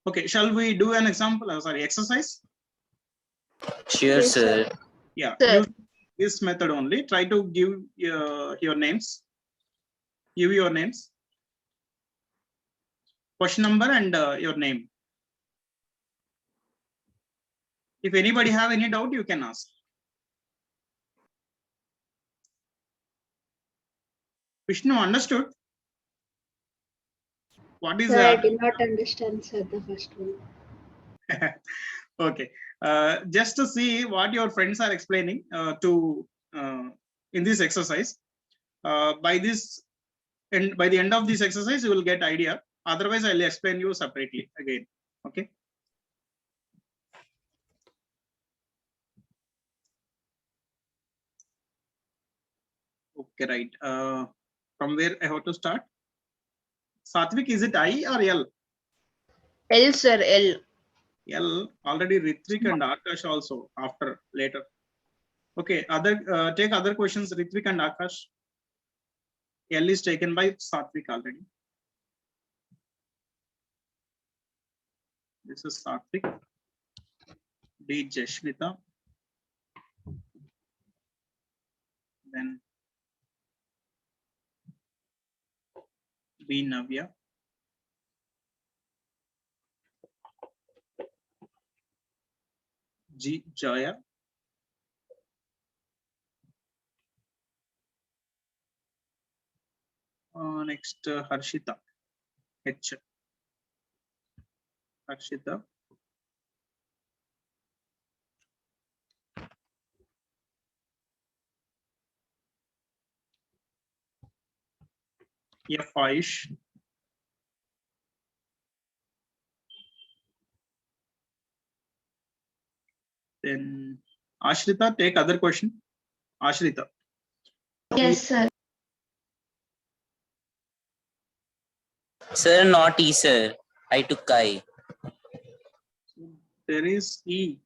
Okay, shall we do an example? Sorry, exercise. Sure, Yes, sir. Yeah, Sir. use this method only. Try to give your names. Give your names. Question number and your name. If anybody have any doubt, you can ask. Vishnu, understood? What is Sir, I that? did not understand, sir, the first one. Okay, just to see what your friends are explaining in this exercise. By the end of this exercise, you will get idea. Otherwise, I'll explain you separately again. Okay. Okay, right. From where I have to start? Satvik, is it I or L? L, sir, L. L, already Ritvik and Akash also after later. Okay, take other questions, Ritvik and Akash. L is taken by Satvik already. This is Satvik. D, Jashvita. Then B, Navya. G, Jaya. Next, Harshita. H. Harshita. F, Aish. Then Ashrita, take other question. Ashrita. Yes, sir. Sir, not E, sir. I took I. There is E.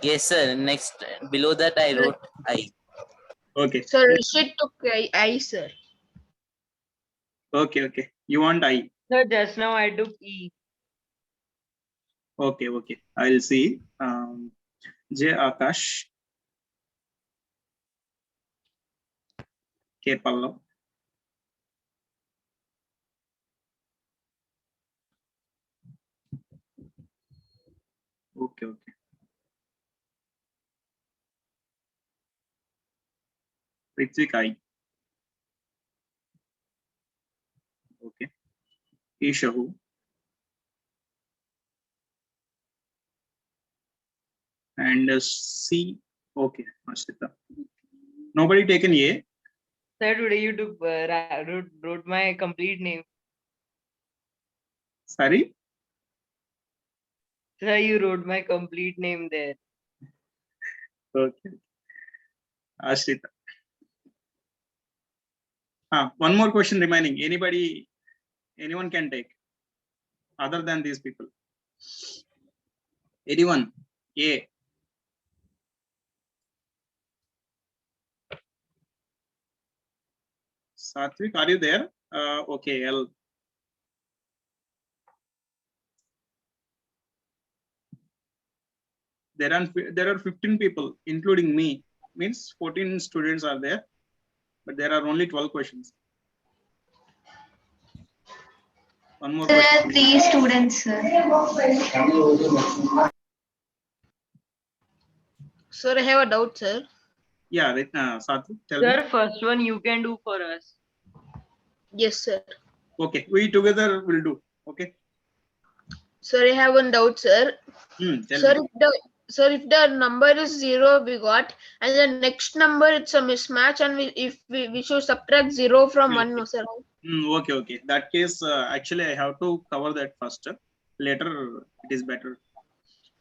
Yes, sir. Next, below that I wrote I. Okay. Sir, Rishit took I, sir. Okay, okay. You want I. Sir, just now I took E. Okay, okay. I'll see. J, Akash. K, Pallav. Okay, okay. Ritvik, I. Okay. Ishahu. And C. Okay, Ashrita. Nobody taken A. Sir, today you took wrote my complete name. Sorry. Sir, you wrote my complete name there. Okay. Ashrita. One more question remaining. Anyone can take other than these people. Anyone? A. Satvik, are you there? Okay, L. There are 15 people, including me. Means 14 students are there, but there are only 12 questions. One more There question. are 3 students, sir. Sir, I have a doubt, sir. Yeah, Satvik, tell me. Sir, first one you can do for us. Yes, sir. Okay, we together will do. Okay. Sir, I have one doubt, sir. Tell Sir, me. if the number is 0 we got, and the next number it's a mismatch, and we should subtract 0 from 1, no, sir. Okay, okay. That case, actually, I have to cover that first. Later, it is better.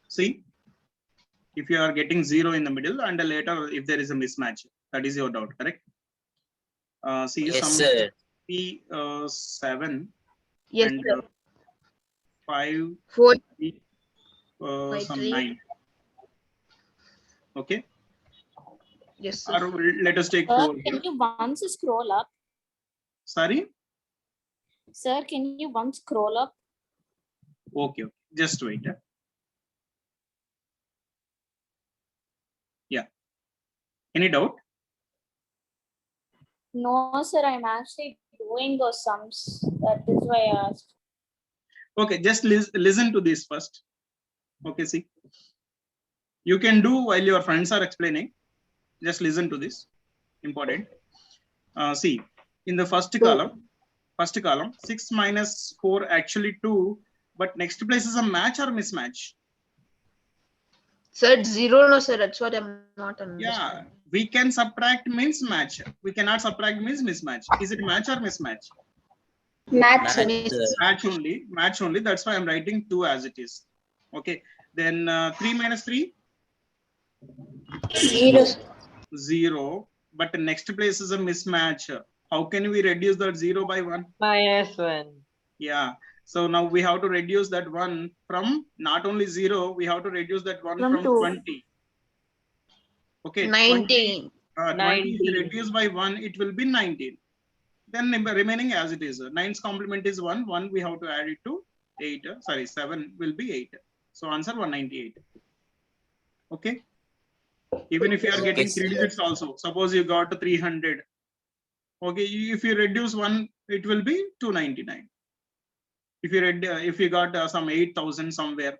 See, if you are getting 0 in the middle, and later, if there is a mismatch, that is your doubt, correct? See, Yes, some sir. P 7 Yes, and sir. 5, 4, 3, 5, some 3. 9. Okay. Yes, sir. Or let us take Sir, 4 can here. you once scroll up? Sorry. Sir, can you once scroll up? Okay, okay. Just wait. Yeah. Any doubt? No, sir, I'm actually doing those sums. That is why I asked. Okay, just listen to this first. Okay, see. You can do while your friends are explaining. Just listen to this. Important. See, in the first column, 6 minus 4 actually 2, but next place is a match or mismatch? Sir, it's 0, no, sir. That's what I'm not understanding. Yeah, we can subtract means match. We cannot subtract means mismatch. Is it match or mismatch? Match. Match, sir. Match only. That's why I'm writing 2 as it is. Okay. Then 3 minus 3? 0. 0. But the next place is a mismatch. How can we reduce that 0 by 1? -1. Yeah. So now we have to reduce that 1 from not only 0, we have to reduce that 1 From from 2. 20. Okay. 19. 20 is 19. reduced by 1, it will be 19. Then remaining as it is. 9's complement is 1. 1 we have to add it to 8. Sorry, 7 will be 8. So answer 198. Okay. Even if you are getting Yes, 3 digits also. Suppose you got 300. Okay, if you reduce 1, it will be 299. If you got some 8,000 somewhere.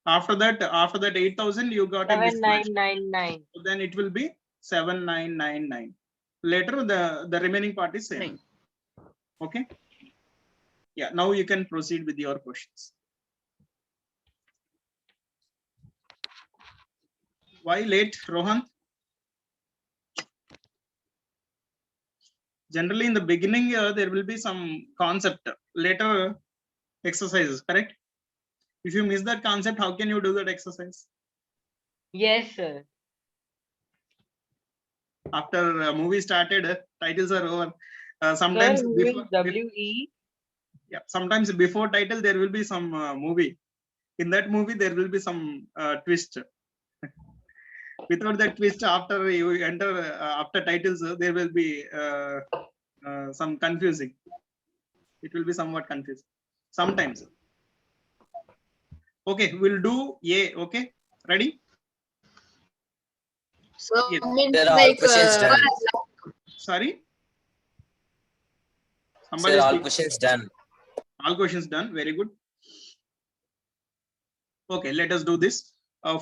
After that 8,000 you got a mismatch. 7999. So then it will be 7999. Later the remaining part is same. Nine. Okay. Yeah, now you can proceed with your questions. Why late, Rohan? Generally in the beginning there will be some concept, later exercises, correct? If you miss that concept, how can you do that exercise? Yes, sir. After movie started, titles are over. Sir, Sometimes who is WE? yeah, sometimes before title there will be some movie. In that movie there will be some twist. Without that twist, after you enter after titles, there will be some confusing. It will be somewhat confusing sometimes. Okay, we'll do A. Okay, ready? So Yes. means There are all like questions done. Sorry. Sir, all speak. questions done. All questions done. Very good. Okay, let us do this.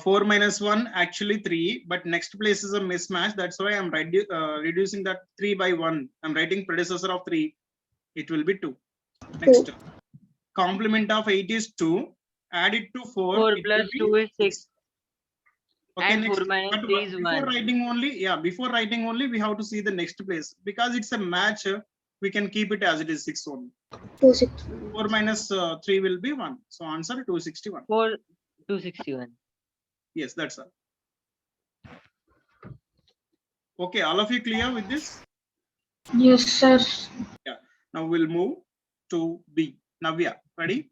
4 minus 1 actually 3, but next place is a mismatch. That's why I'm reducing that 3 by 1. I'm writing predecessor of 3. It will be 2. Next. Complement of 8 is 2. Add it to 4. 4 it plus will 2 be is 6. Okay, And next. 4 minus But 3 is before 1. writing only, before writing only, we have to see the next place. Because it's a match, we can keep it as it is 6 only. 4 minus 3 will be 1. So answer 261. 261. Yes, that's all. Okay, all of you clear with this? Yes, sir. Yeah. Now we'll move to B. Navya, ready?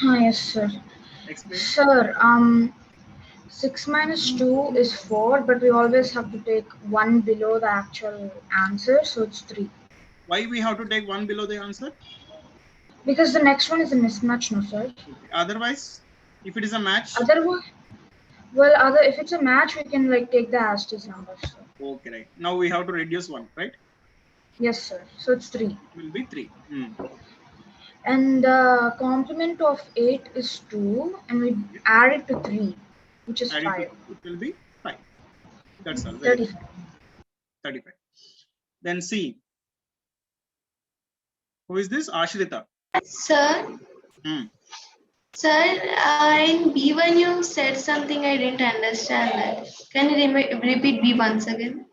Yes, sir. Explain. Sir, 6 minus 2 is 4, but we always have to take 1 below the actual answer, so it's 3. Why we have to take 1 below the answer? Because the next one is a mismatch, no, sir. Okay. Otherwise, if it is a match. Otherwise, if it's a match, we can like take the Astes numbers, sir. Okay, right. Now we have to reduce 1, right? Yes, sir. So it's 3. It will be 3. And the complement of 8 is 2, and we add it to 3, which is Add 5. it will be 5. That's all. Very 35. good. 35. Then C. Who is this? Ashrita. Sir, Hmm. sir, in B1 you said something I didn't understand that. Can you repeat B once again?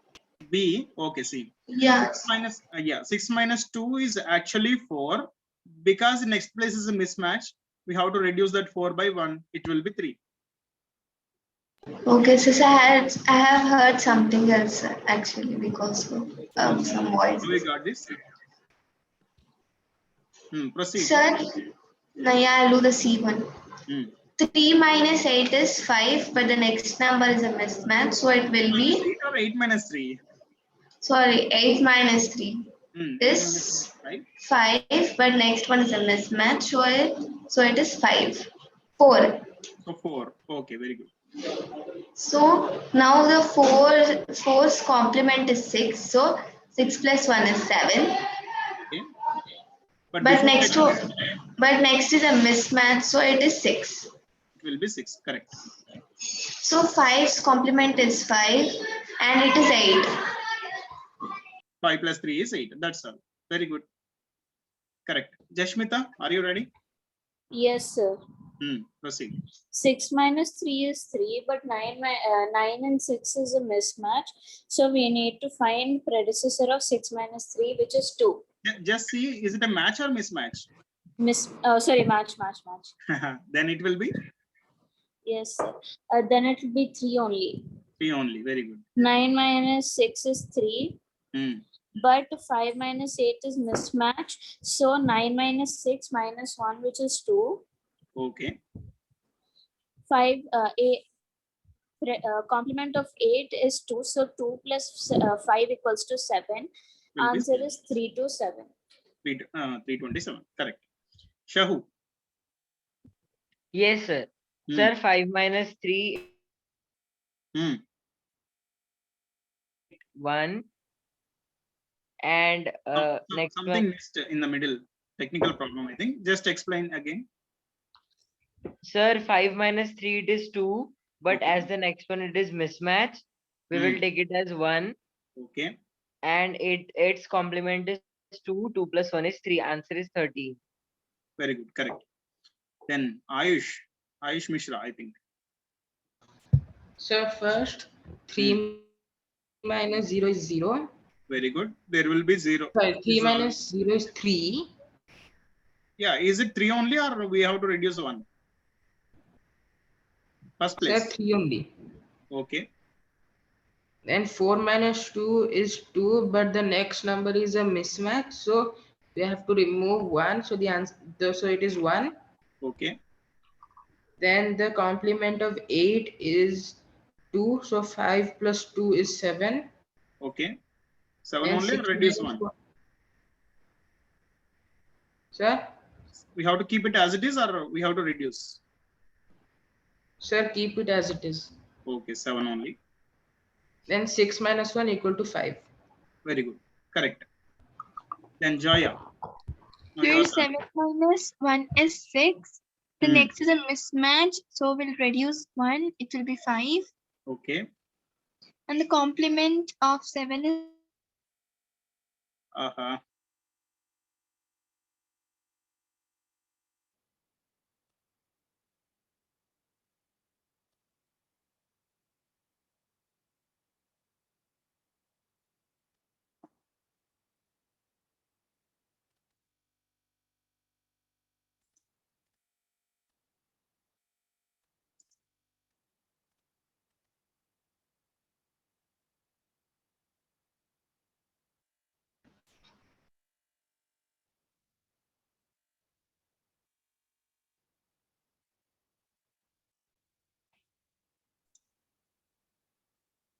B. Okay, C. Yeah. 6 minus 2 is actually 4. Because next place is a mismatch, we have to reduce that 4 by 1. It will be 3. Okay, so I have heard something else actually because of some voice. So we got this. Proceed. Sir, now yeah, I'll do the C one. 3 minus 8 is 5, but the next number is a mismatch, so it will be 8 or 8 minus 3? sorry 8 minus 3. is Right? 5, but next one is a mismatch. So it is 5. 4. So 4. Okay, very good. So now the 4's complement is 6. So 6 plus 1 is 7. Okay. But But before next that, is a mismatch. So it is 6. it will be 6. Correct. So 5's complement is 5 and it is 8. 5 plus 3 is 8. That's all. Very good. Correct. Jashmita, are you ready? Yes, sir. Proceed. 6 minus 3 is 3, but 9 and 6 is a mismatch. So we need to find predecessor of 6 minus 3, which is 2. Just see, is it a match or mismatch? Match. Then it will be Yes, sir. Then it will be 3 only. 3 only. Very good. 9 minus 6 is 3. Hmm. But 5 minus 8 is mismatch. So 9 minus 6 minus 1, which is 2. Okay. 5, complement of 8 is 2. So 2 plus 5 equals to 7. Will be Answer 7. is 3 to 7. 327. Correct. Shahu. Yes, sir. Hmm. Sir, 5 minus 3, 1. And next Something one. missed in the middle. Technical problem, I think. Just explain again. Sir, 5 minus 3, it is 2. But Okay. as the next one, it is mismatch. We will take it as 1. Okay. And its complement is 2. 2 plus 1 is 3. Answer is 13. Very good. Correct. Then Ayush Mishra, I think. So first, 3 minus 0 is 0. Very good. There will be 0. Sorry, 3 Is, minus 0 is 3. Yeah. Is it 3 only or we have to reduce 1? First So place. 3 only. Okay. Then 4 minus 2 is 2, but the next number is a mismatch. So we have to remove 1. So the answer, so it is 1. Okay. Then the complement of 8 is 2. So 5 plus 2 is 7. Okay. 7 Then only or 6 reduce minus 1? 1. Sir? We have to keep it as it is or we have to reduce? Sir, keep it as it is. Okay. 7 only. Then 6 minus 1 equal to 5. Very good. Correct. Then Jaya. Now Here your turn. 7 minus 1 is 6. The Hmm. next is a mismatch, so we'll reduce 1. It will be 5. Okay. And the complement of 7 is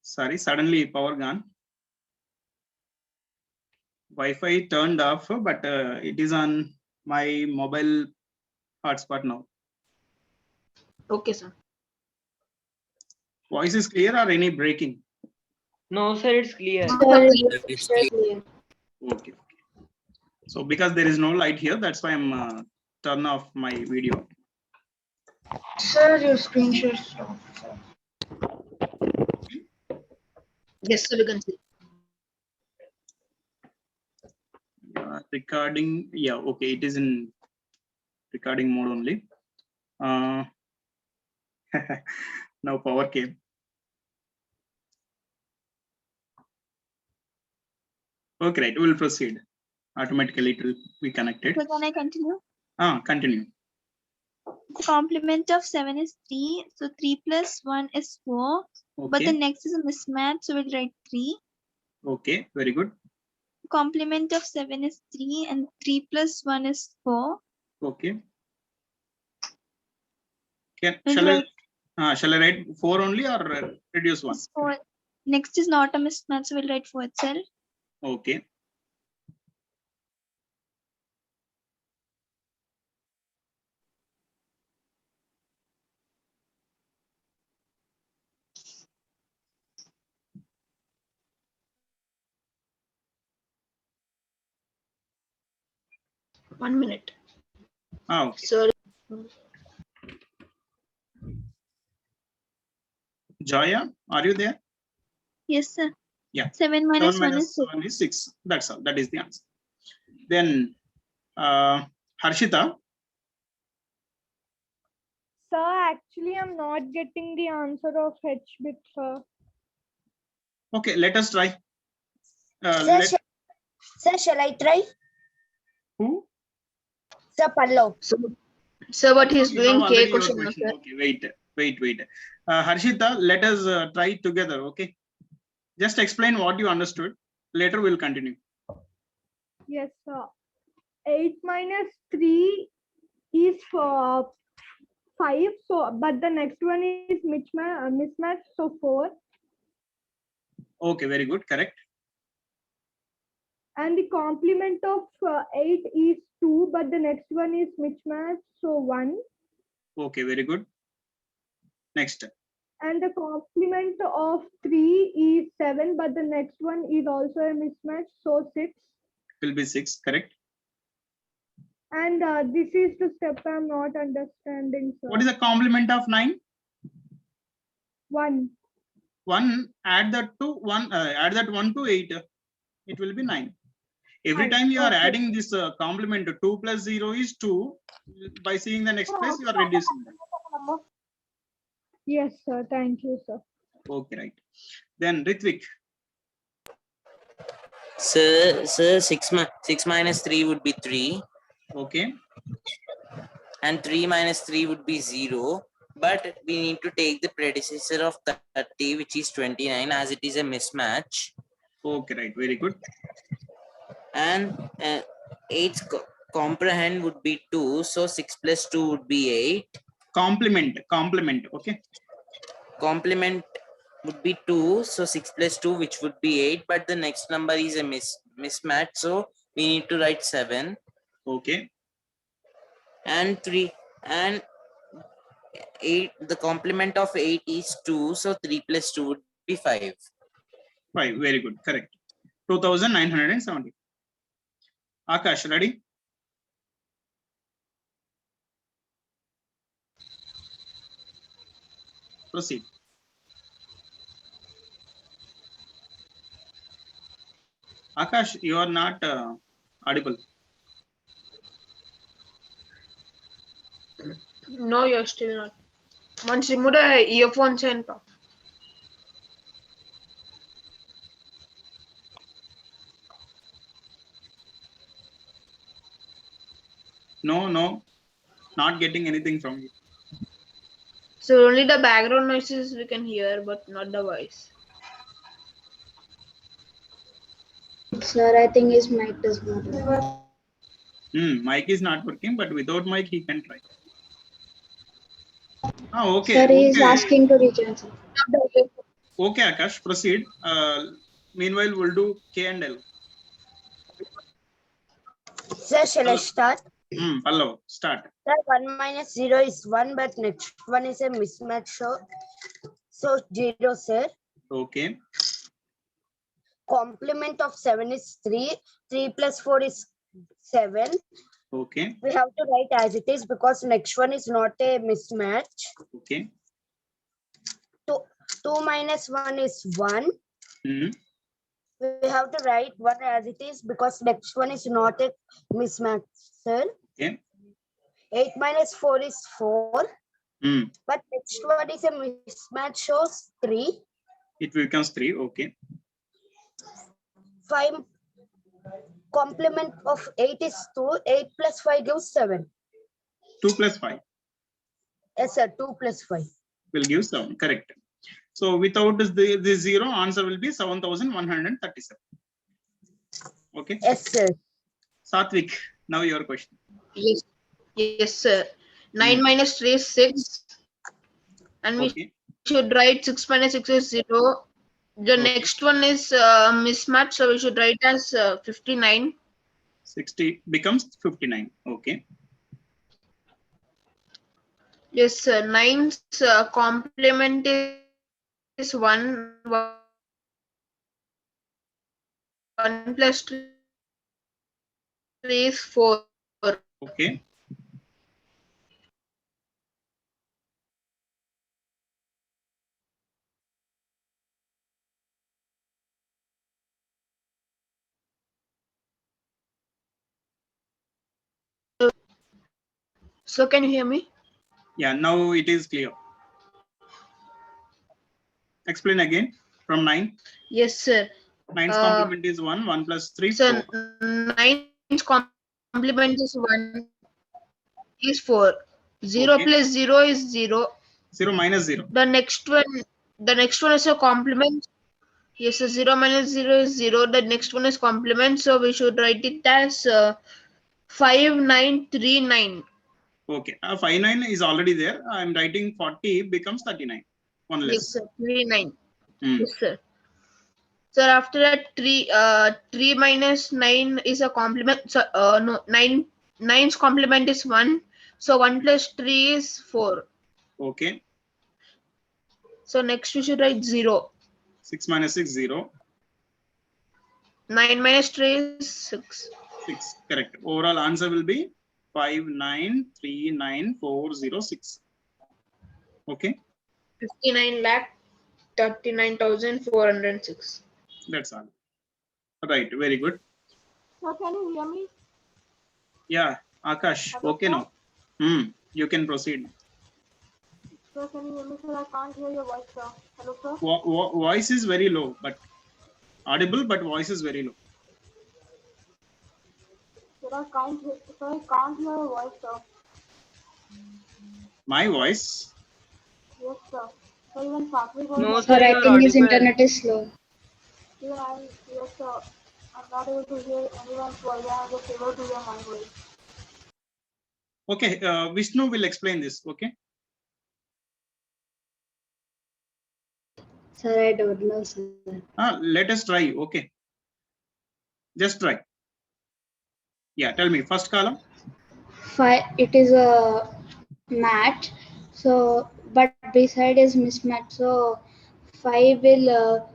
Sorry, suddenly power gone. Wi-Fi turned off, but it is on my mobile hotspot now. Okay, sir. Voice is clear or any breaking? No, sir, it's clear. It's clear. Okay. So because there is no light here, that's why I'm turn off my video. Sir, your screen share stopped. Sir. Yes, sir, we can see. Recording. Yeah. Okay. It is in recording mode only. Now power came. Okay, right. We'll proceed. Automatically it will be connected. So can I continue? Continue. The complement of 7 is 3. So 3 plus 1 is 4. But the Okay. next is a mismatch, so we'll write 3. Okay. Very good. Complement of 7 is 3 and 3 plus 1 is 4. Okay. We'll Shall I write 4 only or reduce 1? 4. Next is not a mismatch, so we'll write 4 itself. Okay. 1 minute. Okay. Sorry. Joya, are you there? Yes, sir. Yeah. 7 minus 1 is 6. 1 is 6. That's all. That is the answer. Then Harshita. Sir, actually, I'm not getting the answer of H bit, sir. Okay, let us try. Sir, shall I try? Who? Sir, Pallav. So what he's Okay, doing now K already your question. question. Sir. Okay, wait. Harshita, let us try together. Okay. Just explain what you understood. Later we'll continue. Yes, sir. 8 minus 3 is 5. So, but the next one is mismatch. So 4. Okay, very good. Correct. And the complement of 8 is 2, but the next one is mismatch. So 1. Okay, very good. Next. And the complement of 3 is 7, but the next one is also a mismatch. So 6. Will be 6. Correct. And this is the step I'm not understanding, sir. What is the complement of 9? 1. 1. Add that to 1. Add that 1 to 8. It will be 9. Every time you are adding this complement to 2 plus 0 is 2. By seeing the next place, you are reducing that. Yes, sir. Thank you, sir. Okay, right. Then Ritvik. Sir, 6 minus 3 would be 3. Okay. And 3 minus 3 would be 0. But we need to take the predecessor of 30, which is 29, as it is a mismatch. Okay, right. Very good. And 8's comprehend would be 2. So 6 plus 2 would be 8. Complement. Okay. Complement would be 2. So 6 plus 2, which would be 8. But the next number is a mismatch. So we need to write 7. Okay. And 3 and 8. The complement of 8 is 2. So 3 plus 2 would be 5. 5. Very good. Correct. 2970. Akash, ready? Proceed. Akash, you are not audible. No, you're still not. Once remove the earphones and talk. No, not getting anything from you. So only the background noises we can hear, but not the voice. Sir, I think his mic does not work. Mic is not working, but without mic he can try. Okay. Sir, he is asking to rejoin. Okay, Akash, proceed. Meanwhile, we'll do K and L. Sir, shall I start? Pallav, start. Sir, 1 minus 0 is 1, but next one is a mismatch. So 0, sir. Okay. Complement of 7 is 3. 3 plus 4 is 7. Okay. We have to write as it is because next one is not a mismatch. Okay. 2 minus 1 is 1. We have to write 1 as it is because next one is not a mismatch, sir. Okay. 8 minus 4 is 4. But next one is a mismatch, shows 3. It becomes 3. Okay. 5. Complement of 8 is 2. 8 plus 5 gives 7. 2 plus 5. Yes, sir. 2 plus 5 will give 7. Correct. So without the 0, answer will be 7,137. Okay. Yes, sir. Satvik, now your question. Yes, sir. 9 minus 3 is 6. And we should write 6 minus 6 is 0. The next one is mismatch, so we should write as 59. 60 becomes 59. Okay. Yes, sir. 9's complement is 1. 1 plus 3 is 4. Okay. So can you hear me? Yeah, now it is clear. Explain again from 9. Yes, sir. 9's complement is 1, 1 plus 3, So 4. 9's complement is 1 is 4. 0 Okay. plus 0 is 0. 0 minus 0. The next one is a complement. Yes, so 0 minus 0 is 0. The next one is complement. So we should write it as 5939. Okay. 59 is already there. I am writing 40 becomes 39. One less. Yes, sir. 39. Hmm. Yes, sir. So after that, 3 minus 9 is a complement. So no, 9's complement is 1. So 1 plus 3 is 4. Okay. So next we should write 0. 6 minus 6, 0. 9 minus 3 is 6. 6. Correct. Overall answer will be 59,39406. Okay. 59,39,406. That's all. Right. Very good. Sir, can you hear me? Yeah. Akash. Hello, Okay sir? now. You can proceed. Sir, can you hear me, sir? I can't hear your voice, sir. Hello, sir? Voice is very low, but audible, but voice is very low. Sir, I can't hear your voice, sir. My voice. Yes, sir. Sir, even Sakri was No, not sir, able you to are hear. His audible. internet is slow. Even yes, sir. I'm not able to hear anyone's voice. I'm just able to hear my voice. Okay. Vishnu will explain this. Okay. Sir, I don't know, sir. Let us try. Okay. Just try. Yeah. Tell me. First column. 5, it is a match. So, but beside is mismatch. So, 5 will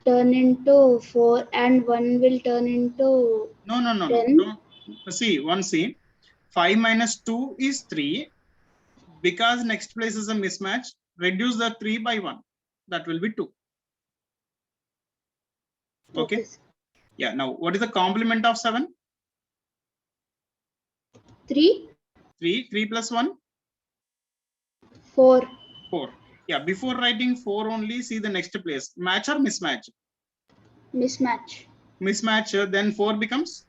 turn into 4 and 1 will turn into No. 10. Don't see. One see. 5 minus 2 is 3. Because next place is a mismatch, reduce the 3 by 1. That will be 2. Okay. Yeah. Now, what is the complement of 7? 3. 3 plus 1? 4. 4. Yeah. Before writing 4 only, see the next place. Match or mismatch? Mismatch. Mismatch. Then 4 becomes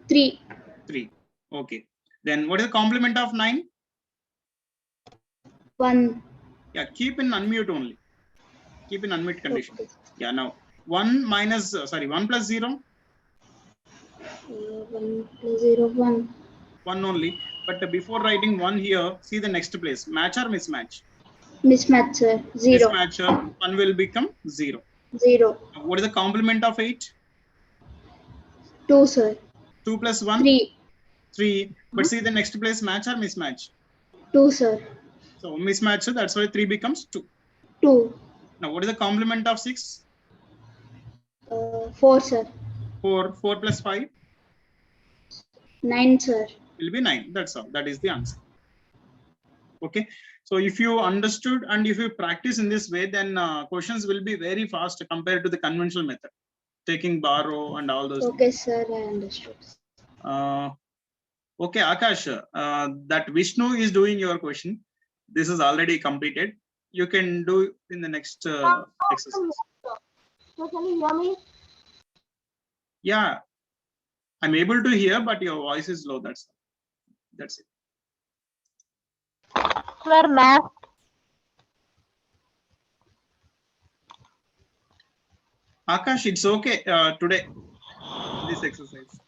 3. 3. Okay. Then what is the complement of 9? 1. Yeah. Keep in unmute only. Keep in unmute condition. Yeah. Now 1 minus, 1 plus 0? 1 plus 0, 1. 1 only. But before writing 1 here, see the next place. Match or mismatch? Mismatch, sir. 0. Mismatch. 1 will become 0. 0. What is the complement of 8? 2, sir. 2 plus 1? 3. 3. But see the next place, match or mismatch? 2, sir. So mismatch, so that's why 3 becomes 2. 2. Now what is the complement of 6? 4, sir. 4. 4 plus 5? 9, sir. Will be 9. That's all. That is the answer. Okay. So if you understood and if you practice in this way, then questions will be very fast compared to the conventional method. Taking borrow and all those Okay, things. sir. I understood. Okay, Akash, that Vishnu is doing your question. This is already completed. You can do in the next exercise. Sir, can you hear me? Yeah, I'm able to hear, but your voice is low. That's it. Sir, math. Akash, it's okay today, this exercise.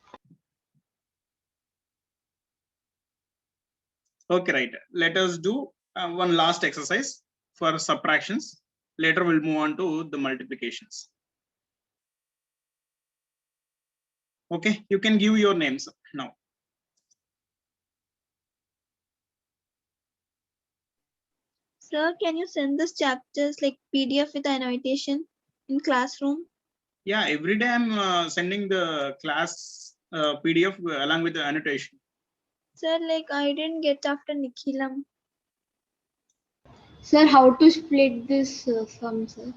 Okay, right. Let us do one last exercise for subtractions. Later we'll move on to the multiplications. Okay, you can give your names now. Sir, can you send this chapters like PDF with annotation in classroom? Yeah, every day I'm sending the class PDF along with the annotation. Sir, like I didn't get after Nikhilam. Sir, how to split this sum, sir?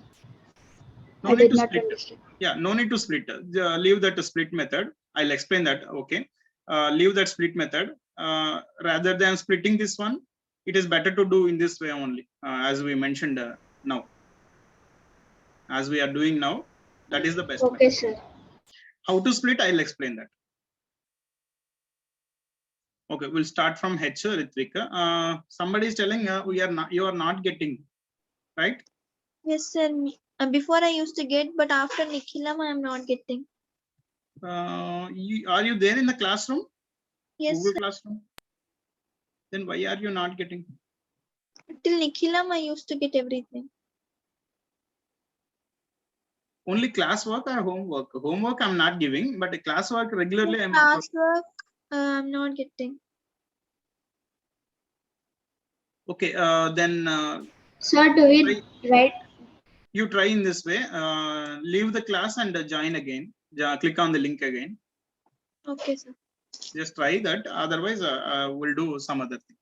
No I need did to not split. understand. Yeah, no need to split. Leave that split method. I'll explain that. Okay. Leave that split method. Rather than splitting this one, it is better to do in this way only, as we mentioned now. As we are doing now, that is the best Okay, method. sir. How to split, I'll explain that. Okay, we'll start from H, Ritvika. Somebody is telling you are not getting, right? Yes, sir. Before I used to get, but after Nikhilam, I am not getting. Are you there in the classroom? Yes, Google sir. Classroom? Then why are you not getting? Till Nikhilam, I used to get everything. Only classwork or homework? Homework I'm not giving, but classwork regularly I'm Classwork, I'm not getting. okay. Then Sir, do we write? you try in this way. Leave the class and join again. Click on the link again. Okay, sir. Just try that. Otherwise, we'll do some other thing.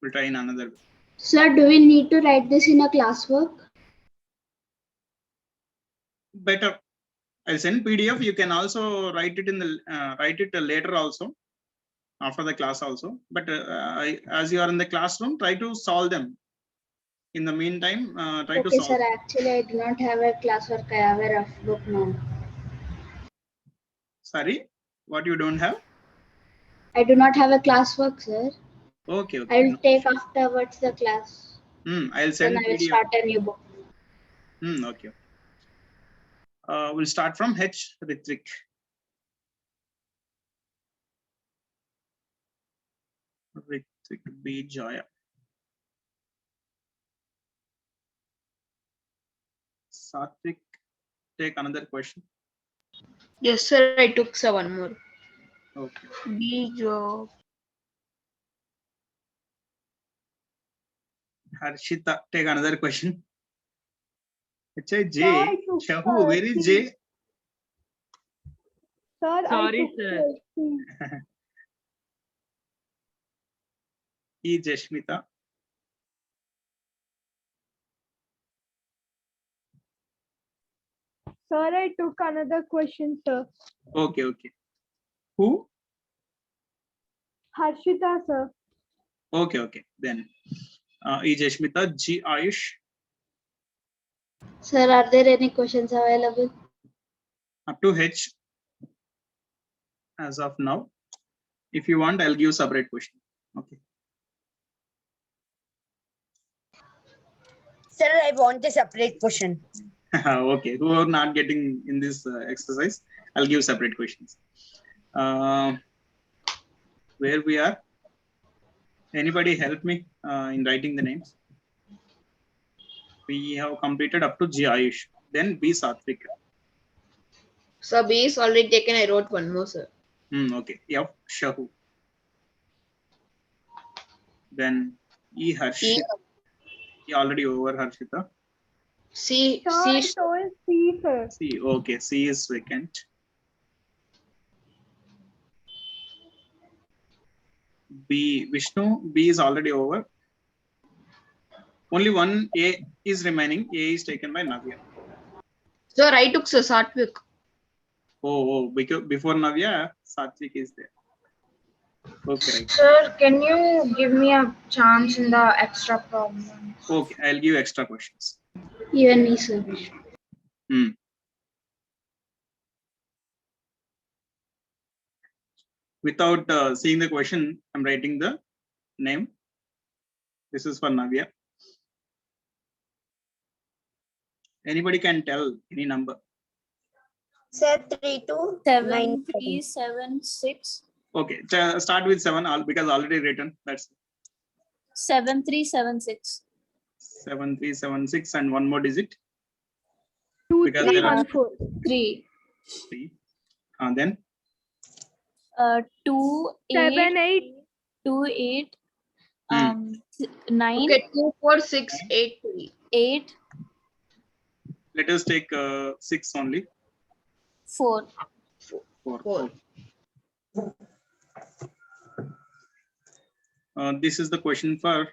We'll try in another way. Sir, do we need to write this in a classwork? Better. I'll send PDF. You can also write it in the write it later also, after the class also. But as you are in the classroom, try to solve them. In the meantime, try to Okay, solve. sir. Actually, I do not have a classwork. I have a rough book now. Sorry, what you don't have? I do not have a classwork, sir. Okay, okay. I will take afterwards the class. I'll send Then I will PDF. start a new book. Okay. We'll start from H, Ritvik. Ritvik B. Jaya. Satvik, take another question. Yes, sir. I took one more. Okay. B job. Harshita, take another question. Achha, J. I took, Shahu, where is J? Sir, Sorry, I took sir. C. E. Jashmita. Sir, I took another question, sir. Okay, okay. Who? Harshita, sir. Okay, okay. Then E. Jashmita, G. Ayush. Sir, are there any questions available? Up to H as of now. If you want, I'll give separate question. Okay. Sir, I want a separate question. Okay. Who are not getting in this exercise, I'll give separate questions. Where we are? Anybody help me in writing the names? We have completed up to G. Ayush. Then B. Satvik. So B is already taken. I wrote one more, sir. Okay. F. Shahu. Then E. Harshita. E already over Harshita. C. Sir, I told C, sir. C. Okay. C is vacant. B. Vishnu. B is already over. Only one A is remaining. A is taken by Navya. Sir, I took Satvik. Oh, because before Navya, Satvik is there. Okay, right. Sir, can you give me a chance in the extra problem? Okay, I'll give extra questions. Even me, sir. Without seeing the question, I'm writing the name. This is for Navya. Anybody can tell any number. Sir, 7376. Okay, start with 7 because already written. That's 7376. 7376 and one more digit. 2314. 3. Then 2 8 2 8 9 Okay, 24683. 8 let us take 6 only. 4. 4. This is the question for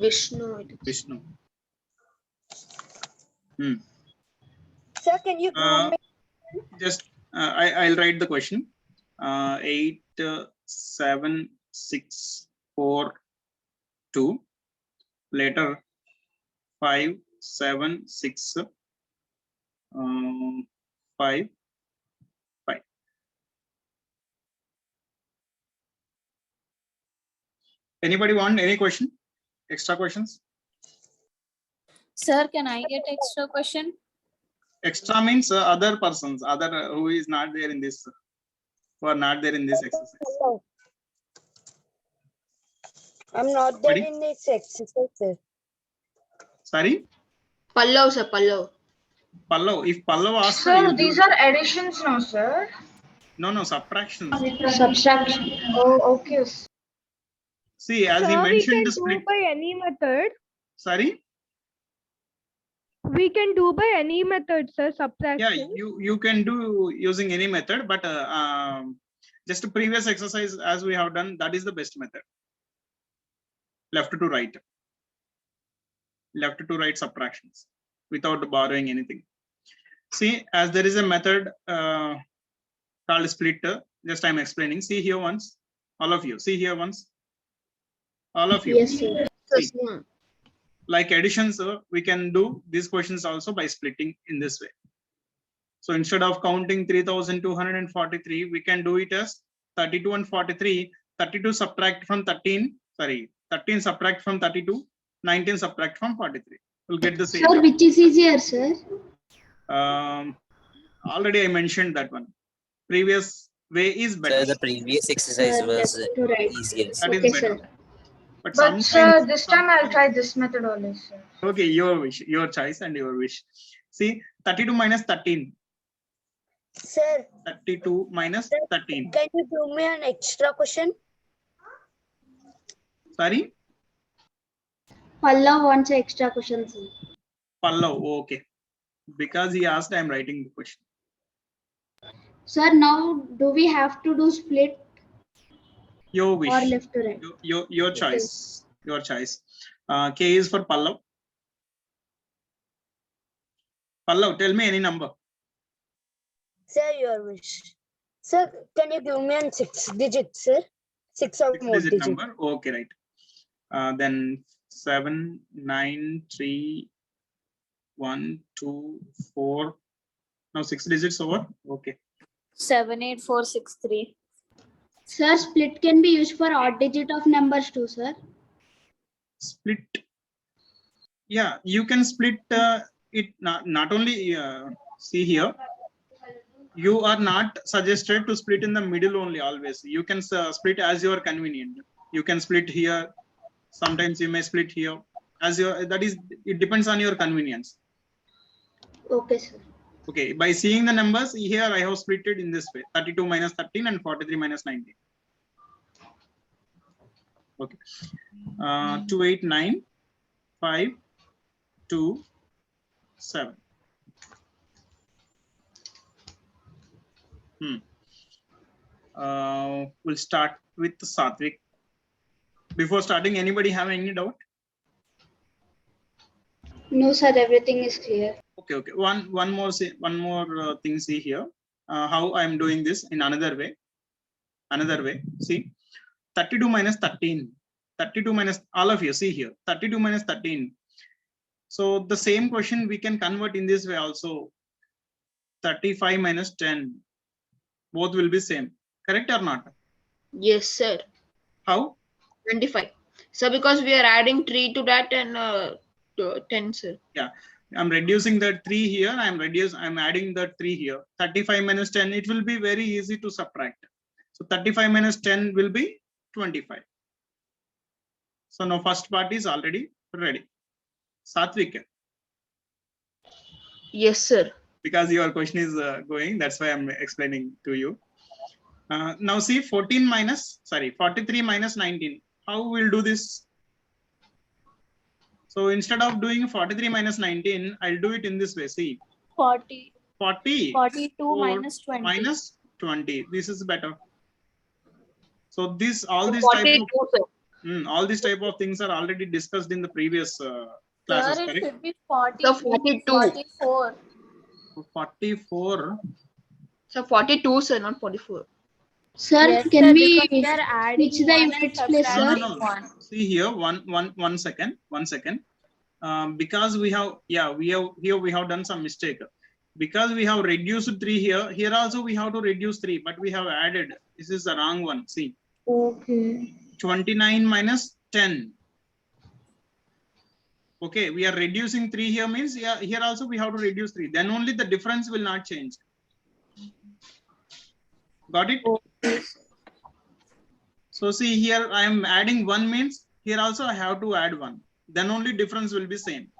Vishnu. Vishnu. Sir, can you give me? Just I'll write the question. 8, 7, 6, 4, 2. Later 5, 7, 6, 5, 5. Anybody want any question? Extra questions? Sir, can I get extra question? Extra means other persons, who is not there in this, who are not there in this exercise. I'm not there in this exercise, sir. Sorry? Pallav, sir, Pallav. Pallav. If Pallav asks, Sir, these are additions now, sir. No, subtractions. Subtraction. Oh, okay. See, as he Sir, we mentioned can the do split. by any method. Sorry? We can do by any method, sir, subtraction. Yeah, you can do using any method, but just a previous exercise as we have done, that is the best method. Left to right. Left to right subtractions without borrowing anything. See, as there is a method called split, just I'm explaining. See here once, all of you. See here once, all of you. Yes, sir. See, like additions, we can do these questions also by splitting in this way. So instead of counting 3,243, we can do it as 32 and 43. 32 subtract from 13. Sorry, 13 subtract from 32. 19 subtract from 43. We'll get the same. Sir, which is easier, sir? Already I mentioned that one. Previous way is better. So the previous exercise Sir, was left to right. easier. That Okay, is better. sir. But But sir, this time I'll try this method only, sir. Okay, your wish, your choice and your wish. See, 32 minus 13. Sir. 32 minus 13. Can you give me an extra question? Sorry? Pallav wants an extra question, sir. Pallav, okay. Because he asked, I am writing the question. Sir, now do we have to do split Your wish. or left to right? Your choice. Your choice. K is for Pallav. Pallav, tell me any number. Sir, your wish. Sir, can you give me an 6 digit, sir? 6 or more Digit digit. number. Okay, right. Then 7, 9, 3, 1, 2, 4. Now 6 digits over. Okay. 78463. Sir, split can be used for odd digit of numbers too, sir. Split. Yeah, you can split it not only see here. You are not suggested to split in the middle only always. You can split as you are convenient. You can split here. Sometimes you may split here. As your it depends on your convenience. Okay, sir. Okay, by seeing the numbers here, I have split it in this way: 32 minus 13 and 43 minus 19. Okay, 2, 8, 9, 5, 2, 7. We'll start with Satvik. Before starting, anybody have any doubt? No, sir, everything is clear. Okay. One more thing. See here, how I am doing this in another way. See, 32 minus 13. 32 minus, all of you see here, 32 minus 13. So the same question we can convert in this way also. 35 minus 10. Both will be same. Correct or not? Yes, sir. How? 25. So because we are adding 3 to that and 10, sir. Yeah, I'm reducing that 3 here. I'm adding that 3 here. 35 minus 10. It will be very easy to subtract. So 35 minus 10 will be 25. So now first part is already ready. Satvik. Yes, sir. Because your question is going, that's why I'm explaining to you. Now see 43 minus 19. How we'll do this? So instead of doing 43 minus 19, I'll do it in this way. See, 42 42 minus 20. minus 20. This is better. So this all So these type 42, sir. of all these type of things are already discussed in the previous classes, Sir, it correct? should be 42, So 42. 44. So 44. So 42, sir, not 44. Sir, Yes, can sir, we because they are adding switch the one and units, please, sir? subtracting No. one. See here, one second. Because we have here we have done some mistake. Because we have reduced 3 here. Here also we have to reduce 3, but we have added. This is the wrong one. See, Okay. 29 minus 10. Okay, we are reducing 3 here means here also we have to reduce 3. Then only the difference will not change. Got it? So see here I am adding 1 means here also I have to add 1. Then only difference will be same.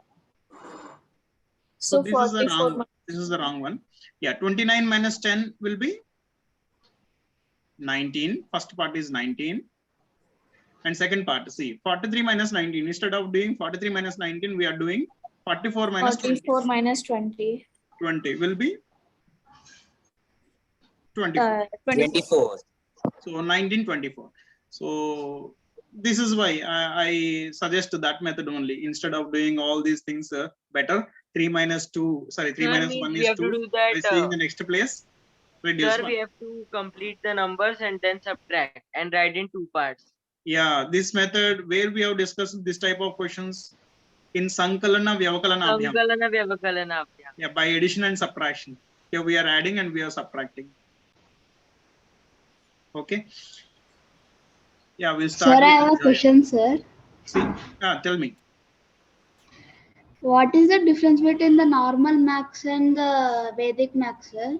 So this is the wrong one. This is the wrong one. Yeah, 29 minus 10 will be 19. First part is 19. And second part, see, 43 minus 19. Instead of doing 43 minus 19, we are doing 44 minus 44 minus 20. 20 will be 24. 24. So 1924. So this is why I suggest that method only. Instead of doing all these things better, 3 minus 2, sorry, 3 Sir, minus we 1 have is to 2. do that, By seeing the next place, reduce Sir, 1. we have to complete the numbers and then subtract and write in 2 parts. Yeah, this method where we have discussed this type of questions in Sankalana Vyavakalana Abhyam. Sankalana Vyavakalana Abhyam. Yeah, by addition and subtraction. Here we are adding and we are subtracting. Okay. Yeah, we'll start. Sir, I have a with question, sir. See, tell me. What is the difference between the normal maths and the Vedic maths, sir?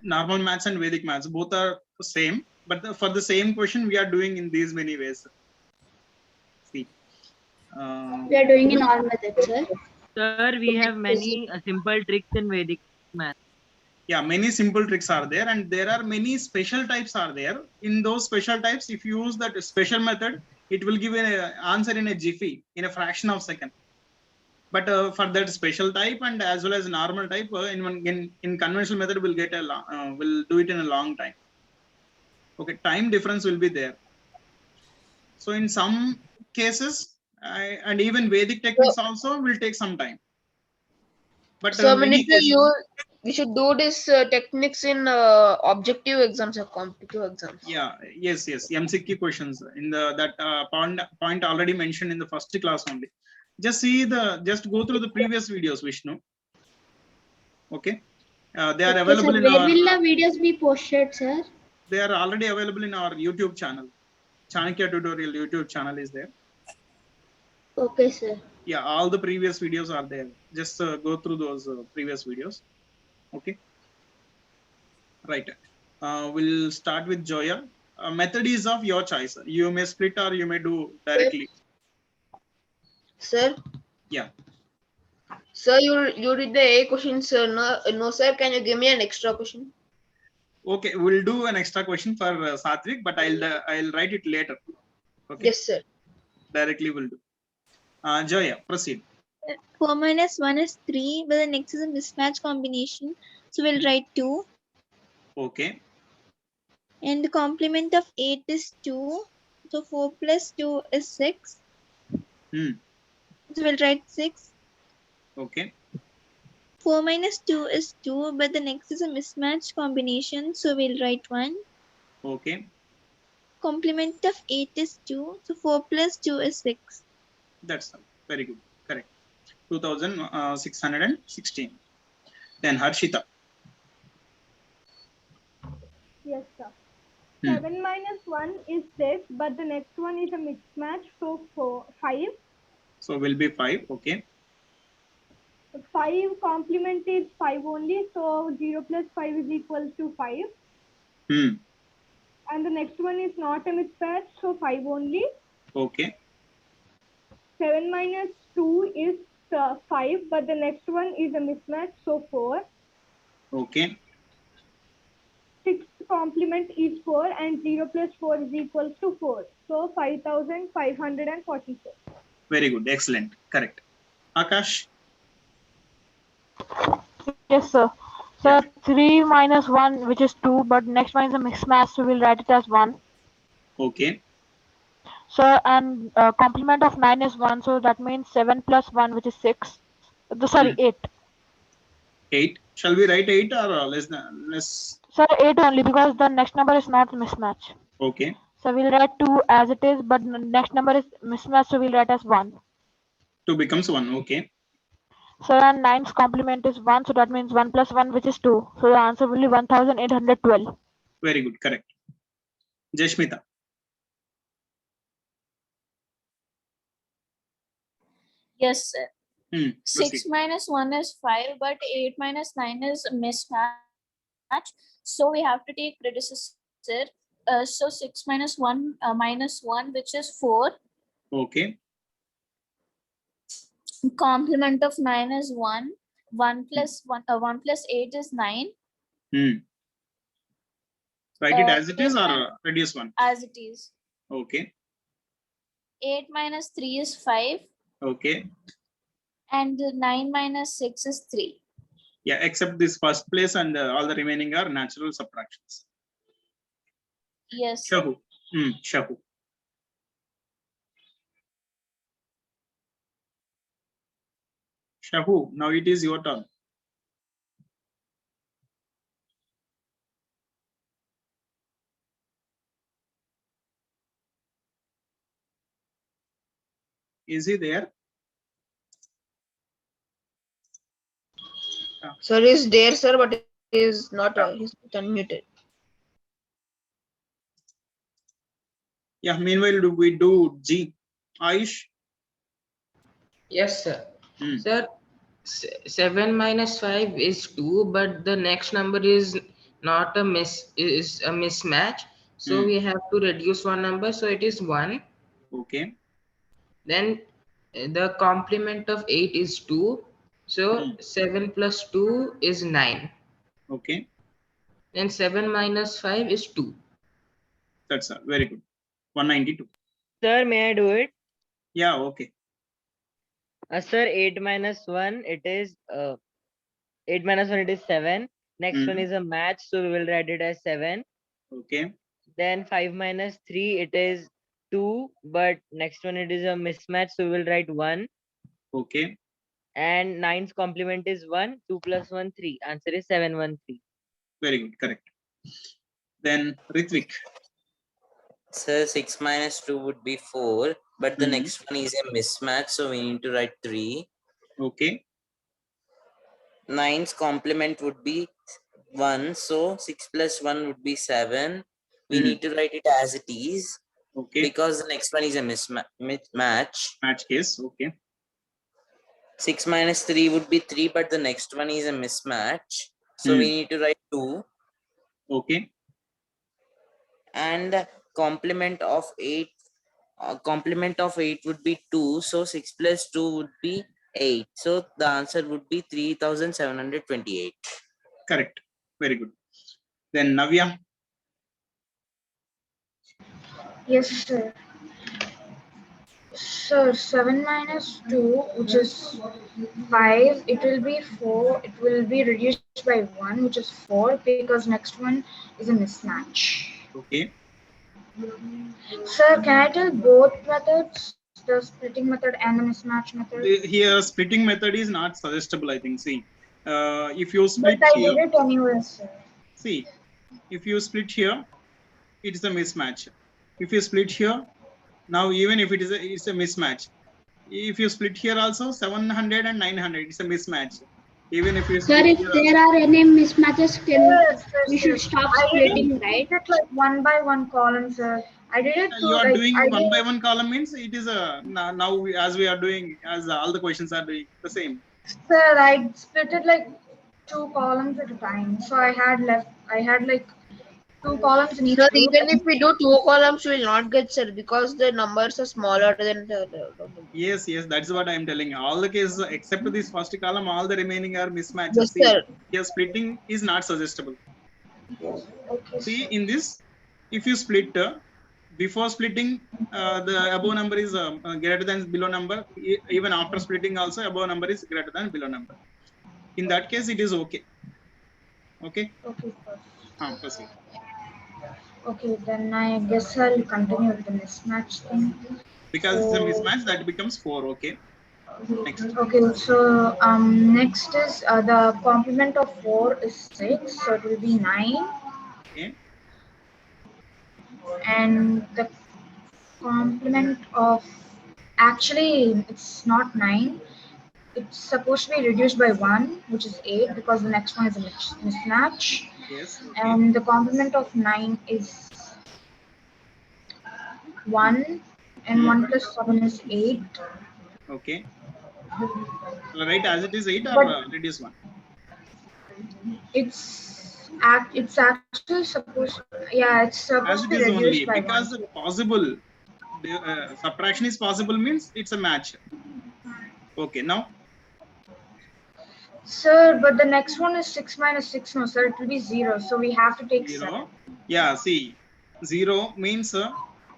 Normal maths and Vedic maths both are same, but for the same question we are doing in these many ways. See, We are doing in all methods, sir. Sir, we have many simple tricks in Vedic math. Yeah, many simple tricks are there, and there are many special types are there. In those special types, if you use that special method, it will give an answer in a jiffy, in a fraction of a second. But for that special type and as well as normal type, in conventional method, we'll get will do it in a long time. Okay, time difference will be there. So in some cases, and even Vedic techniques also will take some time. But So we many need to cases, use. We should do this techniques in objective exams or competitive exams. yeah, yes, MCQ questions in the that point already mentioned in the first class only. Just go through the previous videos, Vishnu. Okay, they are available sir, in where our. will the videos be posted, sir? They are already available in our YouTube channel. Chanakya Tutorial YouTube channel is there. Okay, sir. Yeah, all the previous videos are there. Just go through those previous videos. Okay. Right. We'll start with Joya. Method is of your choice. You may split or you may do directly. Sir? Yeah. Sir, you did the A question, sir. No, sir. Can you give me an extra question? Okay, we'll do an extra question for Satvik, but I'll write it later. Okay. Yes, sir. Directly will do. Joya, proceed. 4 minus 1 is 3, but the next is a mismatch combination. So we'll write 2. Okay. And the complement of 8 is 2. So 4 plus 2 is 6. So we'll write 6. Okay. 4 minus 2 is 2, but the next is a mismatch combination. So we'll write 1. Okay. Complement of 8 is 2. So 4 plus 2 is 6. That's all. Very good. Correct. 2616. Then Harshita. Yes, sir. 7 minus 1 is 6, but the next one is a mismatch, so 5. So will be 5. Okay. 5 complement is 5 only, so 0 plus 5 is equal to 5. And the next one is not a mismatch, so 5 only. Okay. 7 minus 2 is 5, but the next one is a mismatch, so 4. Okay. 6 complement is 4 and 0 plus 4 is equal to 4. So 5544. Very good. Excellent. Correct. Akash. Yes, sir. So 3 minus 1, which is 2, but next one is a mismatch, so we'll write it as 1. Okay. So, and complement of 9 is 1, so that means 7 plus 1, which is 6. Sorry, 8. 8. Shall we write 8 or less? So 8 only, because the next number is not mismatch. Okay. So we'll write 2 as it is, but next number is mismatch, so we'll write as 1. 2 becomes 1. Okay. So then 9's complement is 1, so that means 1 plus 1, which is 2. So the answer will be 1812. Very good. Correct. Jashmita. Yes, sir. 6 proceed. minus 1 is 5, but 8 minus 9 is a mismatch. So we have to take predecessor. So 6 minus 1 minus 1, which is 4. Okay. Complement of 9 is 1. 1 plus 8 is 9. Write it as it is or reduce 1? As it is. Okay. 8 minus 3 is 5. Okay. And 9 minus 6 is 3. Yeah, except this first place and all the remaining are natural subtractions. Yes. Shahu. Shahu. Shahu, now it is your turn. Is he there? Sir is there, sir, but he is not. He's unmuted. Yeah. Meanwhile, we do G. Aish. Yes, sir. Sir, 7 minus 5 is 2, but the next number is not a mismatch. So we have to reduce one number, so it is 1. Okay. Then the complement of 8 is 2. So 7 plus 2 is 9. Okay. Then 7 minus 5 is 2. That's very good. 192. Sir, may I do it? Yeah, okay. Sir, 8 minus 1, it is 8 minus 1, it is 7. Next one is a match, so we will write it as 7. Okay. Then 5 minus 3, it is 2, but next one it is a mismatch, so we will write 1. Okay. And 9's complement is 1. 2 plus 1, 3. Answer is 713. Very good. Correct. Then Ritvik. So 6 minus 2 would be 4, but the next one is a mismatch, so we need to write 3. Okay. 9's complement would be 1, so 6 plus 1 would be 7. We need to write it as it is. Okay. Because the next one is a mismatch. Match case. Okay. 6 minus 3 would be 3, but the next one is a mismatch. So we need to write 2. Okay. And complement of 8 would be 2. So 6 plus 2 would be 8. So the answer would be 3728. Correct. Very good. Then Navya. Yes, sir. So 7 minus 2, which is 5, it will be 4. It will be reduced by 1, which is 4, because next one is a mismatch. Okay. Sir, can I tell both methods, the splitting method and the mismatch method? Here, splitting method is not suggestible, I think. See, if you split But I here, did it anyway, sir. see, if you split here, it's a mismatch. If you split here, now even if it's a mismatch. If you split here also, 700 and 900, it's a mismatch. Even if you Sir, split if here there are any mismatches, we should stop I splitting, did right? it like 1 by 1 column, sir. I did it you are like doing I one did by one column means it is now as we are doing, as all the questions are doing the same. Sir, I split it like 2 columns at a time. So I had like 2 columns in each Sir, group. even if we do 2 columns, we will not get, sir, because the numbers are smaller than the Yes, that's what I am telling you. All the cases except this first column, all the remaining are mismatches. Yes, See, sir. here splitting is not suggestible. Okay, See, in this, if you split before splitting, the above number is greater than below number. Even after splitting, also above number is greater than below number. In that case, it is okay. Okay. Okay, sir. Proceed. Okay, then I guess I'll continue with the mismatch thing. Because it's a mismatch, that becomes 4. Okay. Next. Okay, so next is the complement of 4 is 6, so it will be 9. Okay. And the complement of, actually it's not 9. It's supposed to be reduced by 1, which is 8, because the next one is a mismatch. Yes. Okay. And the complement of 9 is 1, and 1 plus 7 is 8. Okay. Right, as it is 8 or But reduce 1? it's actually supposed, yeah, it's supposed As to it be is only reduced by because 1. possible subtraction is possible means it's a match. Okay, now. Sir, but the next one is 6 minus 6, no, sir, it will be 0. So we have to take 0. 7. Yeah, see, 0 means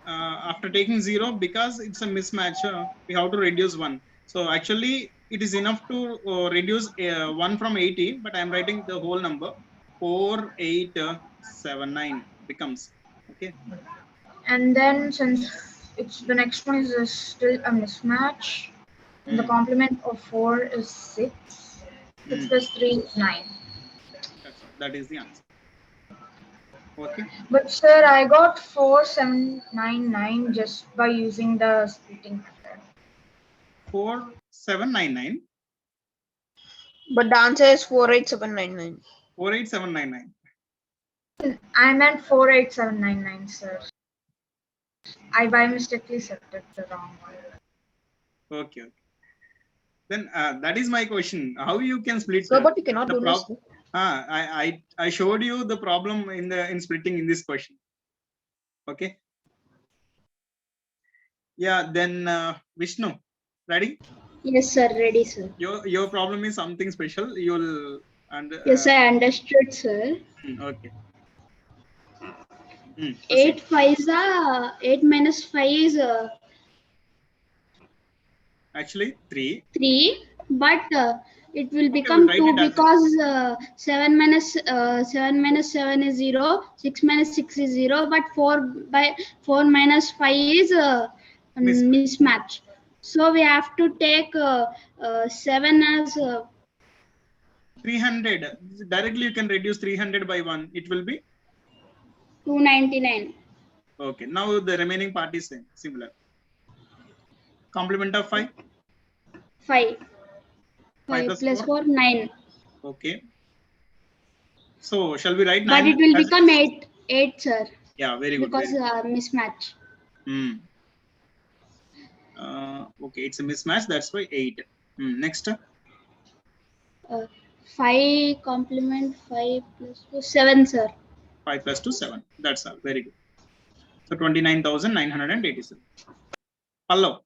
after taking 0, because it's a mismatch, we have to reduce 1. So actually, it is enough to reduce 1 from 80, but I am writing the whole number. 4879 becomes. Okay. And then since it's the next one is still a mismatch, and the complement of 4 is 6. 6 plus 3 is 9. That's all. That is the answer. Okay. But sir, I got 4799 just by using the splitting method. 4799. But the answer is 48799. 48799. I meant 48799, sir. I by mistakenly selected the wrong one. Okay. Then that is my question. How you can split? So, but you cannot the do this. I showed you the problem in splitting in this question. Okay. Yeah. Then Vishnu, ready? Yes, sir. Ready, sir. Your problem is something special. You'll Yes, I understood, sir. Okay. 8 5 is 8 minus 5 is actually 3. 3, but it will Okay, become we'll 2 because 7 minus 7 is 0, 6 minus 6 is 0, but 4 minus 5 is mismatch. So we have to take 7 as 300. Directly you can reduce 300 by 1. It will be 299. Okay. Now the remaining part is similar. Complement of 5. 5. 5 plus 4 9. Okay. So shall we write 9? But it will become 8, sir. Yeah, very good. Because mismatch. Okay, it's a mismatch. That's why 8. Next. 5 complement 5 plus 2 7, sir. 5 plus 2 7. That's all. Very good. So 29,987. Pallav.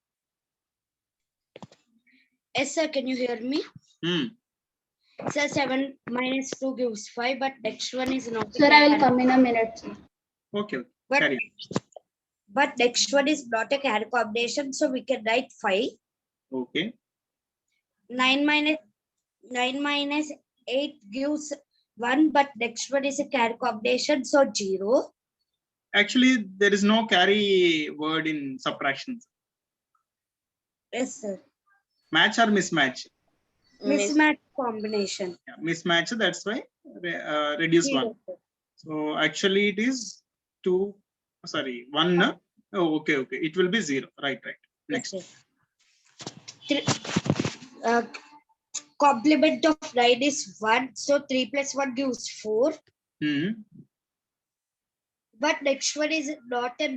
Yes, sir. Can you hear me? Sir, 7 minus 2 gives 5, but next one is not. Sir, I will come in a minute, sir. Okay. But next one is not a carry combination, so we can write 5. Okay. 9 minus 8 gives 1, but next one is a carry combination, so 0. Actually, there is no carry word in subtractions. Yes, sir. Match or mismatch? Mismatch combination. Yeah, mismatch, that's why reduce 1. So actually it is 2, sorry, 1. Oh, okay. It will be 0. Right. Next. Complement of 9 is 1, so 3 plus 1 gives 4. But next one is not a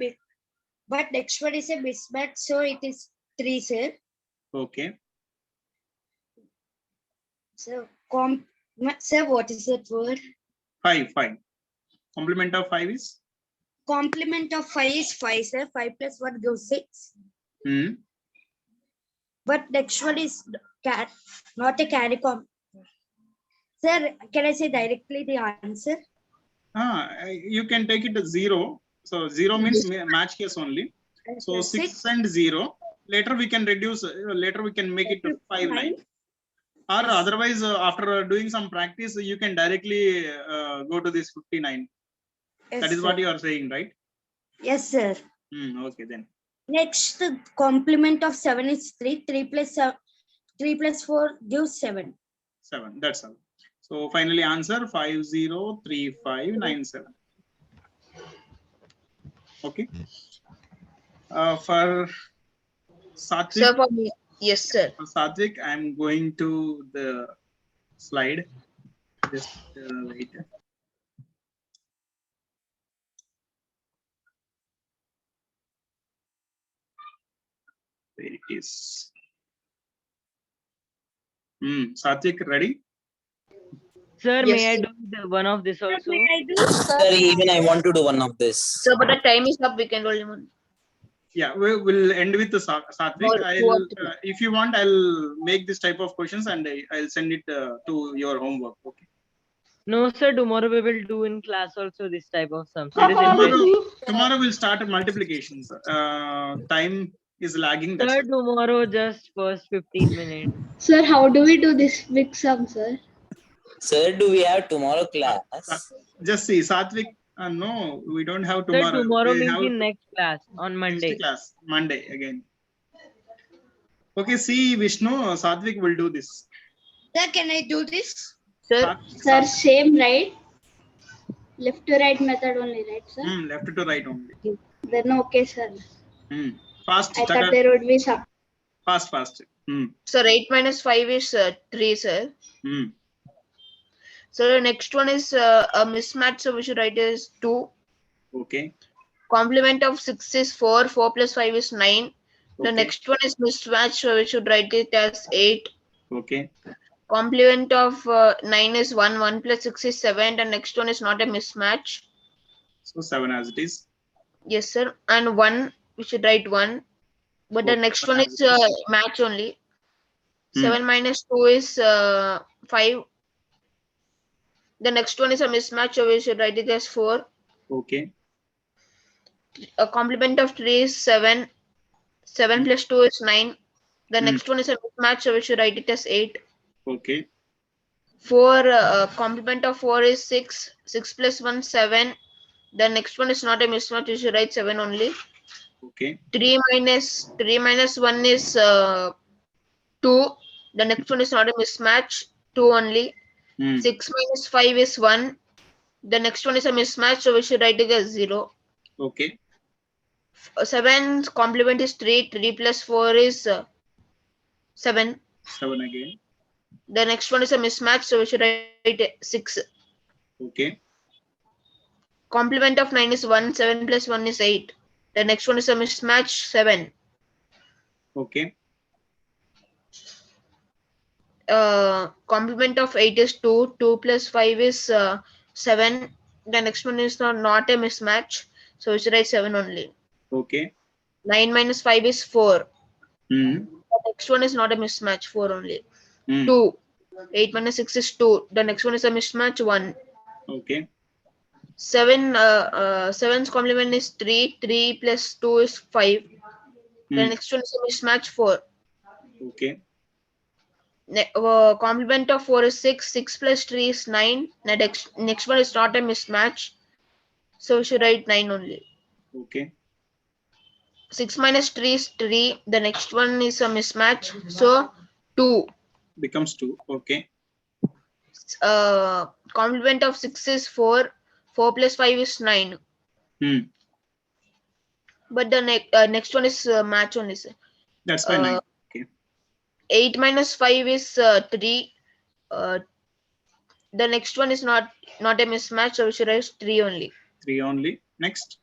mismatch, so it is 3, sir. Okay. So sir, what is that word? 5. Complement of 5 is? Complement of 5 is 5, sir. 5 plus 1 gives 6. But next one is not a carry Sir, can I say directly the answer? You can take it as 0. So 0 means match case only. So 6 and 0. Later we can reduce. Later we can make it 5 9. Or otherwise, after doing some practice, you can directly go to this 59. Yes, That is what sir. you are saying, right? Yes, sir. Okay, then. Next, the complement of 7 is 3. 3 plus 4 gives 7. 7. That's all. So finally, answer 503597. Okay. For Satvik. Sir, for me. Yes, sir. For Satvik, I'm going to the slide. Just wait. Where it is. Satvik, ready? Sir, Yes, may I sir. do one of this also? Sir, even I want to do one of this. So, but the time is up. We can roll him on. Yeah, we will end with the Satvik. If you want, I'll make this type of questions and I'll send it to your homework. Okay. No, sir. Tomorrow we will do in class also this type of sums. Tomorrow we'll start multiplications. Time is lagging. That's Sir, tomorrow just first 15 minutes. Sir, how do we do this big sum, sir? Sir, do we have tomorrow class? Just see, Satvik. No, we don't have Sir, tomorrow. tomorrow We means have in next class on Monday. next class, Monday again. Okay, see, Vishnu, Satvik will do this. Sir, can I do this? Sir, Sir, same, right? Left to right method only, right, sir? Left to right only. Then okay, sir. Fast. I thought there would be some. Fast. Sir, 8 minus 5 is 3, sir. So the next one is a mismatch. So we should write as 2. Okay. Complement of 6 is 4. 4 plus 5 is 9. The Okay. next one is mismatch. So we should write it as 8. Okay. Complement of 9 is 1. 1 plus 6 is 7. The next one is not a mismatch. So 7 as it is. Yes, sir. And 1, we should write 1. But the next one is match only. 7 minus 2 is 5. The next one is a mismatch, so we should write it as 4. Okay. A complement of 3 is 7. 7 plus 2 is 9. The next one is a mismatch, so we should write it as 8. Okay. 4 complement of 4 is 6. 6 plus 1 7. The next one is not a mismatch, we should write 7 only. Okay. 3 minus 1 is 2. The next one is not a mismatch, 2 only. 6 minus 5 is 1. The next one is a mismatch, so we should write it as 0. Okay. 7 complement is 3. 3 plus 4 is 7. 7 again. The next one is a mismatch, so we should write 6. Okay. Complement of 9 is 1. 7 plus 1 is 8. The next one is a mismatch, 7. Okay. Complement of 8 is 2. 2 plus 5 is 7. The next one is not a mismatch, so we should write 7 only. Okay. 9 minus 5 is 4. The next one is not a mismatch, 4 only. 2. 8 minus 6 is 2. The next one is a mismatch, 1. Okay. 7's complement is 3. 3 plus 2 is 5. The next one is a mismatch, 4. Okay. Complement of 4 is 6. 6 plus 3 is 9. The next one is not a mismatch, so we should write 9 only. Okay. 6 minus 3 is 3. The next one is a mismatch, so 2. Becomes 2. Okay. Complement of 6 is 4. 4 plus 5 is 9. But the next one is match only, sir. That's fine. 9. Okay. 8 minus 5 is 3. The next one is not a mismatch, so we should write 3 only. 3 only. Next.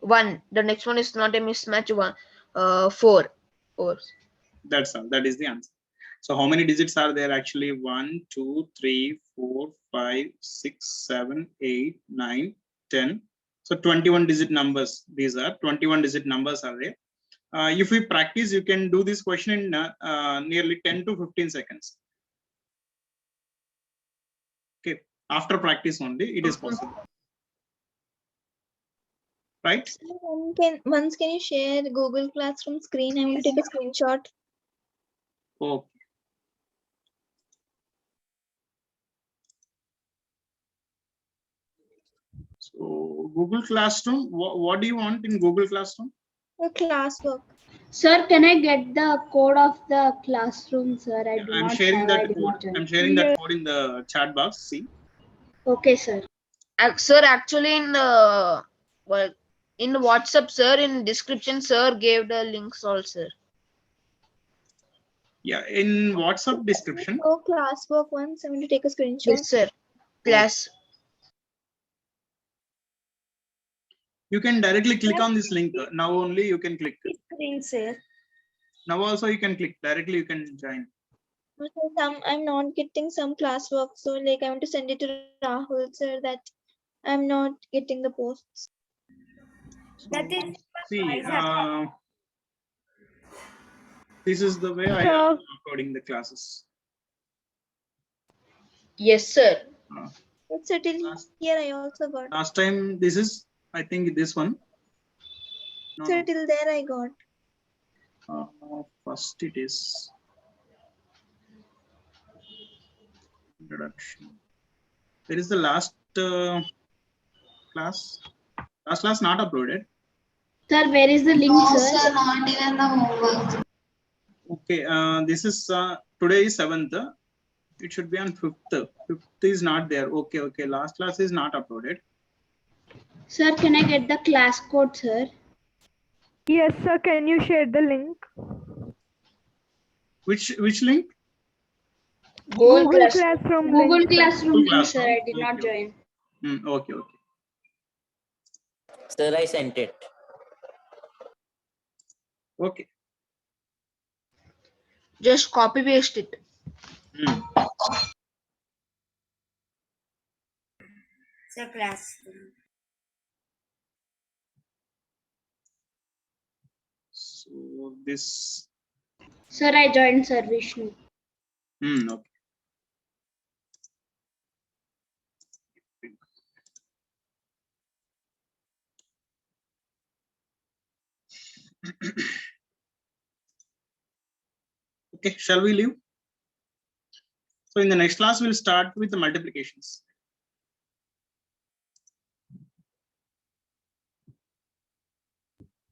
1. The next one is not a mismatch, 1. 4. 4. That's all. That is the answer. So how many digits are there actually? 1, 2, 3, 4, 5, 6, 7, 8, 9, 10. So 21 digit numbers. These are 21 digit numbers are there. If we practice, you can do this question in nearly 10 to 15 seconds. Okay. After practice only, it is possible. Right? Once can you share Google Classroom screen? I will take a screenshot. Okay. So Google Classroom, what do you want in Google Classroom? Classwork. Sir, can I get the code of the classroom, sir? I do I'm not sharing have. I that did code. not join. I'm sharing that code in the chat box. See. Okay, sir. Sir, actually in the in WhatsApp, sir, in description, sir gave the links also. Yeah, in WhatsApp description. Oh, classwork 1. So I'm going to take a screenshot. Yes, sir. Class. You can directly click on this link. Now only you can click. Screen share. Now also you can click. Directly you can join. I'm not getting some classwork. So like I want to send it to Rahul, sir, that I'm not getting the posts. That is. See, this is the way I am uploading the classes. Yes, sir. So till here I also got. Last time this is, I think this one. No, So no. till there I got. First it is introduction. There is the last class. Last class not uploaded. Sir, where is the link, sir? Not even the homework. Okay, this is today is 7th. It should be on 5th. 5th is not there. Okay. Last class is not uploaded. Sir, can I get the class code, sir? Yes, sir. Can you share the link? Which link? Google Classroom Google link. Classroom Google link, sir. I did Okay, not okay. join. Okay. Sir, I sent it. Okay. Just copy paste it. So class. So this. Sir, I joined, sir, Vishnu. Okay. Okay, shall we leave? So in the next class, we'll start with the multiplications.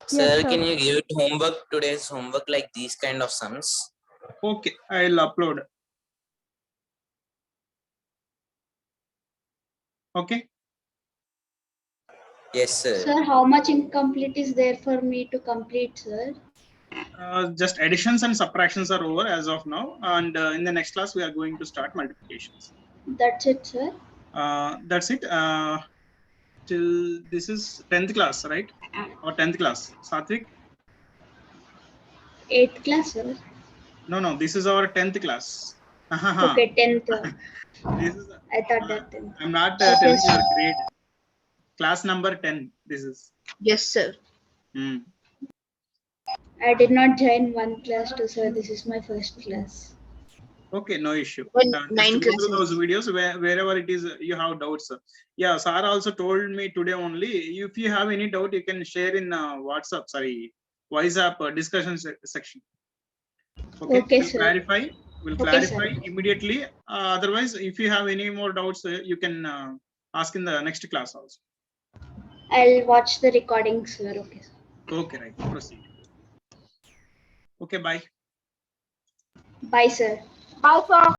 Sir, can you give it homework, today's homework, like these kind of sums? Okay, I'll upload. Okay. Yes, sir. Sir, how much incomplete is there for me to complete, sir? Just additions and subtractions are over as of now, and in the next class we are going to start multiplications. That's it, sir. That's it. Till this is 10th class, right? Or 10th class, Satvik? 8th class, sir. No, this is our 10th class. Okay, 10th. This is, I thought that 10th. I'm not telling your grade. Class number 10. This is. Yes, sir. I did not join one class too, sir. This is my first class. Okay, no issue. Well, 9 just go through classes. those videos wherever it is you have doubts. Yeah, Sarah also told me today only. If you have any doubt, you can share in WhatsApp. Sorry, WhatsApp discussion section. Okay, Okay, we'll sir. clarify. We'll Okay, clarify sir. immediately. Otherwise, if you have any more doubts, you can ask in the next class also. I'll watch the recording, sir. Okay, sir. Okay, right. Proceed. Okay, bye. Bye, sir. Bye, sir.